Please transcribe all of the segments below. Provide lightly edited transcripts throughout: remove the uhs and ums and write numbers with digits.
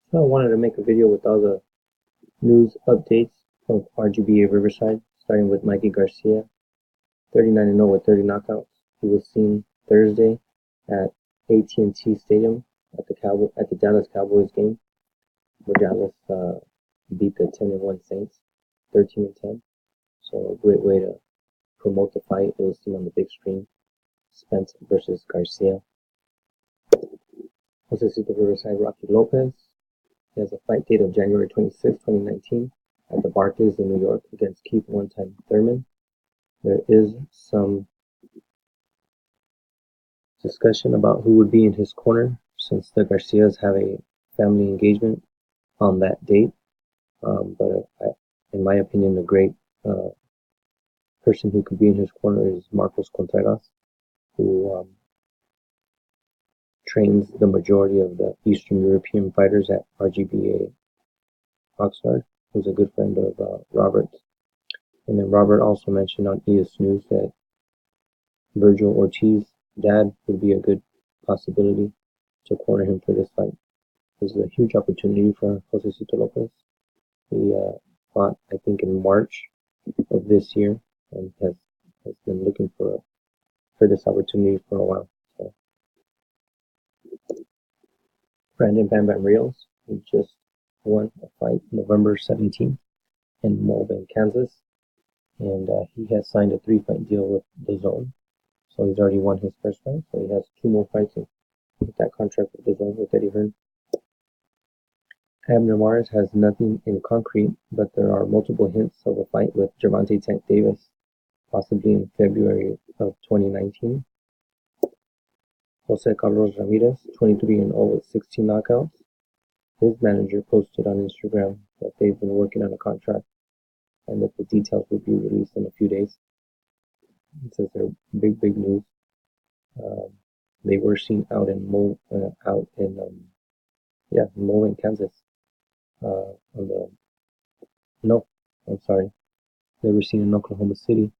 So I wanted to make a video with all the news updates of RGBA Riverside, starting with Mikey Garcia, 39-0 with 30 knockouts. He was seen Thursday at AT&T Stadium at the Dallas Cowboys game, where Dallas beat the 10-1 Saints, 13-10. So a great way to promote the fight. It was seen on the big screen. Spence versus Garcia. Josecito Riverside Rocky Lopez. He has a fight date of January 26, 2019 at the Barclays in New York against Keith One-Time Thurman. There is some discussion about who would be in his corner since the Garcias have a family engagement on that date. In my opinion, a great person who could be in his corner is Marcos Contreras, who trains the majority of the Eastern European fighters at RGBA Oxnard, who's a good friend of Robert's. And then Robert also mentioned on EsNews that Virgil Ortiz's dad would be a good possibility to corner him for this fight. This is a huge opportunity for Josecito Lopez. He fought, I think, in March of this year and has been looking for this opportunity for a while. So, Brandon Bam Bam Rios, he just won a fight November 17th in Mulvane, Kansas, and he has signed a 3-fight deal with the Zone. So he's already won his first fight, so he has 2 more fights with that contract with the Zone with Eddie Hearn. Abner Mares has nothing in concrete, but there are multiple hints of a fight with Gervonta Tank Davis, possibly in February of 2019. Jose Carlos Ramirez, 23-0 with 16 knockouts. His manager posted on Instagram that they've been working on a contract and that the details will be released in a few days. It says they're big news. They were seen out in Mulvane, Kansas. They were seen in Oklahoma City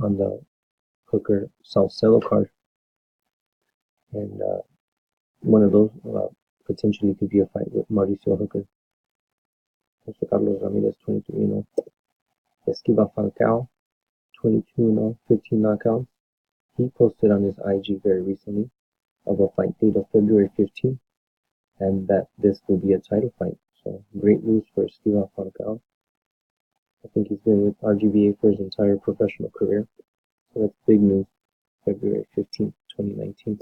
on the Hooker Salcedo card, and one of those potentially could be a fight with Mauricio Hooker. Jose Carlos Ramirez, 23-0. Esquiva Falcao, 22-0, 15 knockouts. He posted on his IG very recently of a fight date of February 15th, and that this will be a title fight. So great news for Esquiva Falcao. I think he's been with RGBA for his entire professional career. So that's big news. February 15th, 2019.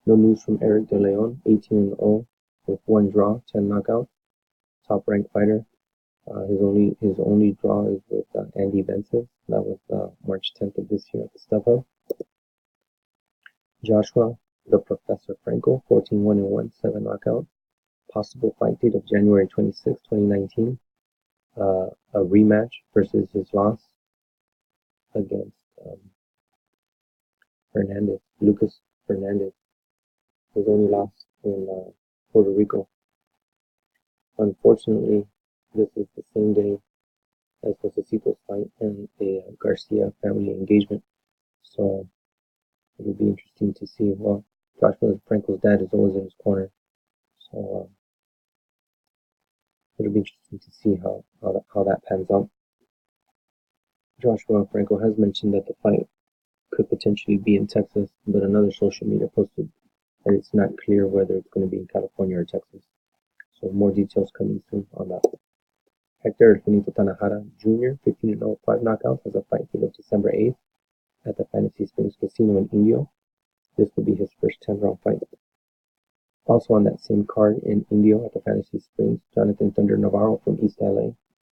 No news from Eric De Leon, 18-0 with 1 draw, 10 knockouts. Top ranked fighter. His only draw is with Andy Benson. That was March 10th of this year at the Stub Hub. Joshua, the Professor Franco, 14-1-1, 7 knockouts. Possible fight date of January 26, 2019. A rematch versus his loss against Lucas Fernandez. His only loss in Puerto Rico. Unfortunately, this is the same day as Josecito's fight and a Garcia family engagement. So it'll be interesting to see. Well, Joshua Franco's dad is always in his corner. So it'll be interesting to see how that pans out. Joshua Franco has mentioned that the fight could potentially be in Texas, but another social media posted that it's not clear whether it's going to be in California or Texas. So more details coming soon on that. Hector El Finito Tanajara Jr., 15-0, 5 knockouts, has a fight date of December 8th at the Fantasy Springs Casino in Indio. This will be his first 10-round fight. Also on that same card in Indio at the Fantasy Springs, Jonathan Thunder Navarro from East LA,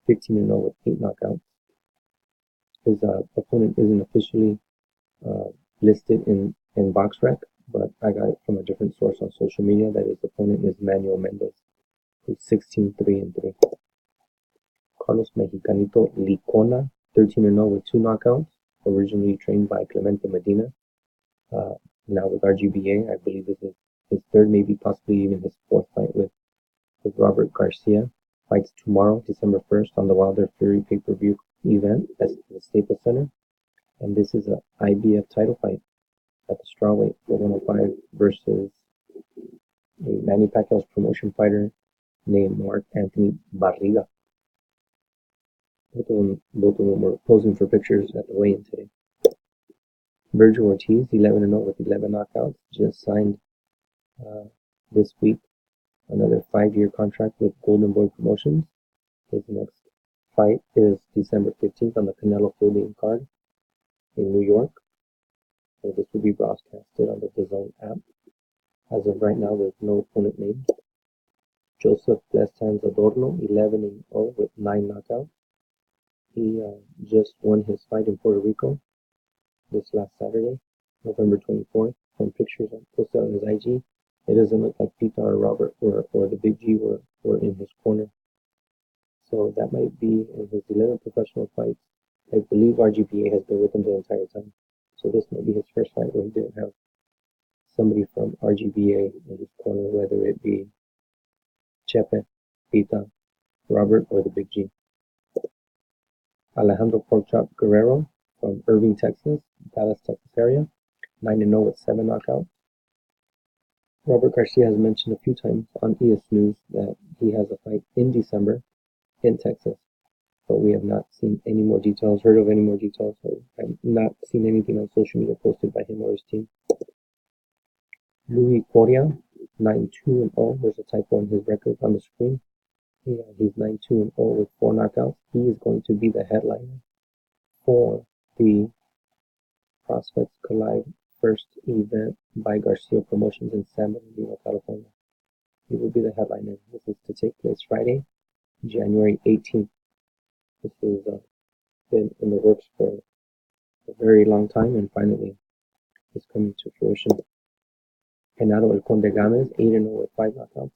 15-0 with 8 knockouts. His opponent isn't officially listed in BoxRec, but I got it from a different source on social media that his opponent is Manuel Mendez, who's 16-3-3. Carlos Mexicanito Licona, 13-0 with 2 knockouts, originally trained by Clemente Medina. Now with RGBA, I believe this is his 3rd, maybe possibly even his 4th fight with Robert Garcia. Fights tomorrow, December 1st, on the Wilder Fury pay-per-view event at the Staples Center. And this is an IBF title fight at the strawweight for 105 versus a Manny Pacquiao's promotion fighter, named Mark Anthony Barriga. Both of them were posing for pictures at the weigh-in today. Virgil Ortiz, 11-0 with 11 knockouts, just signed this week another 5-year contract with Golden Boy Promotions. His next fight is December 15th on the Canelo Fielding card in New York. So this will be broadcasted on the DAZN app. As of right now, there's no opponent named. Joseph Blestans Adorno, 11-0 with 9 knockouts. He just won his fight in Puerto Rico this last Saturday, November 24th. From pictures posted on his IG, it doesn't look like Peter or Robert or the Big G were in his corner. So that might be in his 11 professional fights. I believe RGBA has been with him the entire time. So this might be his first fight where he didn't have somebody from RGBA in his corner, whether it be Chepe, Pita, Robert, or the Big G. Alejandro Porkchop Guerrero from Irving, Texas, Dallas, Texas area, 9-0 with 7 knockouts. Robert Garcia has mentioned a few times on EsNews that he has a fight in December in Texas, but we have not seen any more details, heard of any more details, or I've not seen anything on social media posted by him or his team. Louis Coria, 9-2-0. There's a typo in his record on the screen. He's 9-2-0 with 4 knockouts. He is going to be the headliner for the Prospects Collide first event by Garcia Promotions in San Bernardino, California. He will be the headliner. This is to take place Friday, January 18th. This has been in the works for a very long time and finally is coming to fruition. Renato El Conde Gamez, 8-0 with 5 knockouts.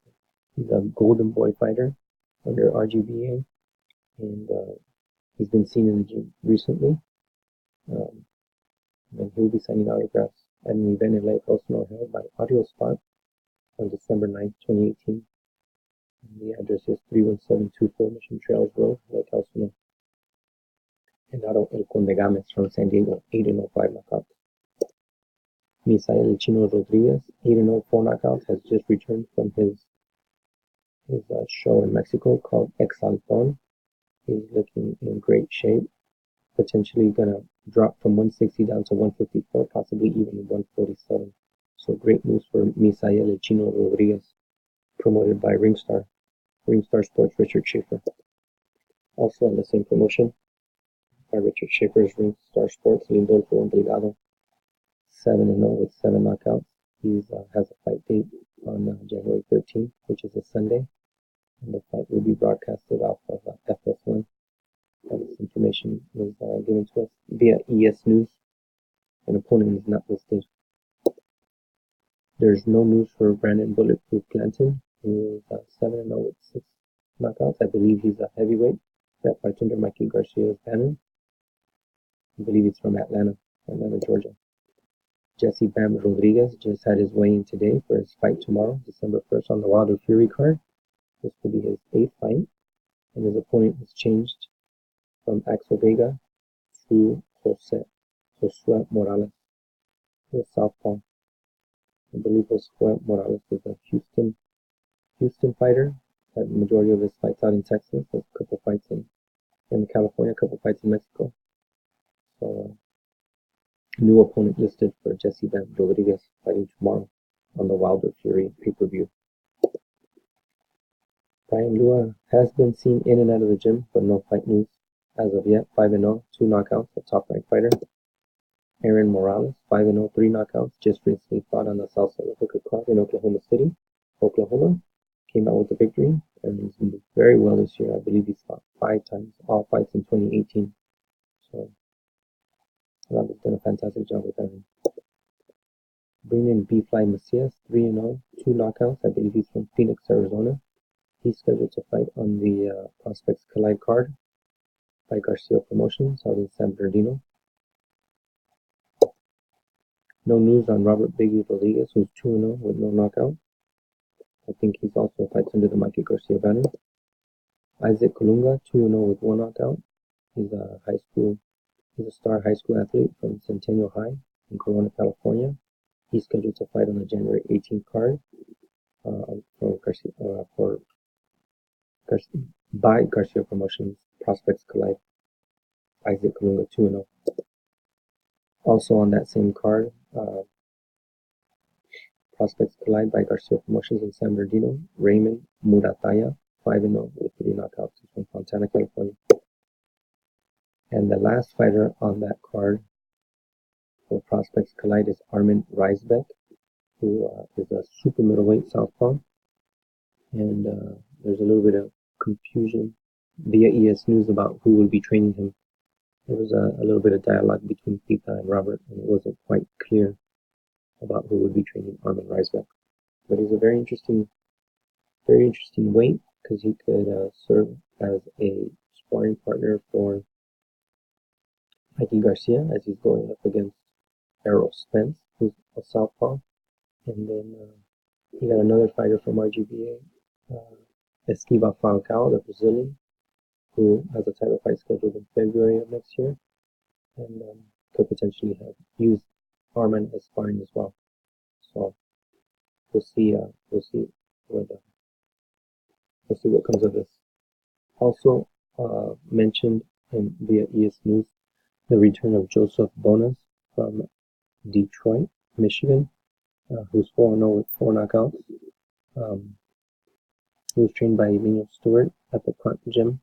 He's a Golden Boy fighter under RGBA, and he's been seen in the gym recently. And he'll be signing autographs at an event in Lake Elsinore held by Audio Spot on December 9th, 2018. And the address is 31724 Mission Trails Road, Lake Elsinore. Renato El Conde Gamez from San Diego, 8-0, 5 knockouts. Misael El Chino Rodriguez, 8-0, 4 knockouts, has just returned from his show in Mexico called Exalton. He's looking in great shape, potentially gonna drop from 160 down to 154, possibly even 147. So great news for Misael El Chino Rodriguez, promoted by Ringstar Sports Richard Schaefer. Also on the same promotion by Richard Schaefer's Ringstar Sports, Lindolfo Delgado, 7-0 with 7 knockouts. He has a fight date on January 13th, which is a Sunday, and the fight will be broadcasted off of FS1. And this information was given to us via EsNews. An opponent is not listed. There's no news for Brandon Bulletproof Clanton, who is 7-0 with 6 knockouts. I believe he's a heavyweight that fights under Mikey Garcia's banner. I believe he's from Atlanta, Georgia. Jesse Bam Rodriguez just had his weigh-in today for his fight tomorrow, December 1st, on the Wilder Fury card. This will be his 8th fight, and his opponent has changed from Axel Vega to Josue Morales, who is southpaw. I believe Josue Morales is a Houston fighter. Had the majority of his fights out in Texas, a couple fights in California, a couple fights in Mexico. So, new opponent listed for Jesse Bam Rodriguez fighting tomorrow on the Wilder Fury pay-per-view. Brian Lua has been seen in and out of the gym, but no fight news as of yet. 5-0, 2 knockouts, a top-ranked fighter. Aaron Morales, 5-0, 3 knockouts, just recently fought on the South Side Hooker card in Oklahoma City, Oklahoma. Came out with a victory, and he's been very well this year. I believe he's fought 5 times, all fights in 2018. So, Robert's done a fantastic job with Aaron. Bringing in B-Fly Macias, 3-0, 2 knockouts. I believe he's from Phoenix, Arizona. He's scheduled to fight on the Prospects Collide card by Garcia Promotions out in San Bernardino. No news on Robert Biggie Rodriguez, who's 2-0 with no knockout. I think he's also fights under the Mikey Garcia banner. Isaac Colunga, 2-0 with 1 knockout. He's a star high school athlete from Centennial High in Corona, California. He's scheduled to fight on the January 18th card for by Garcia Promotions. Prospects collide. Isaac Kalunga 2-0. Also on that same card, Prospects collide by Garcia Promotions in San Bernardino. Raymond Murataya 5-0 with 3 knockouts. He's from Fontana, California. And the last fighter on that card for Prospects collide is Armin Reisbeck, who is a super middleweight southpaw. And there's a little bit of confusion via EsNews about who will be training him. There was a little bit of dialogue between Pita and Robert, and it wasn't quite clear about who would be training Armin Reisbeck. But he's a very interesting weight, because he could serve as a sparring partner for Mikey Garcia as he's going up against Errol Spence, who's a southpaw. And then he got another fighter from RGBA, Esquiva Falcao, the Brazilian, who has a title fight scheduled in February of next year, and could potentially have used Armin as sparring as well. So we'll see what comes of this. Also mentioned via EsNews the return of Joseph Bonas from Detroit, Michigan, who's 4-0 with 4 knockouts. He was trained by Emmanuel Stewart at the Punt Gym,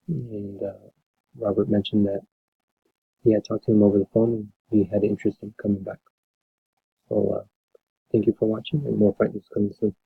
and Robert mentioned that he had talked to him over the phone and he had interest in coming back. So thank you for watching, and more fight news coming soon.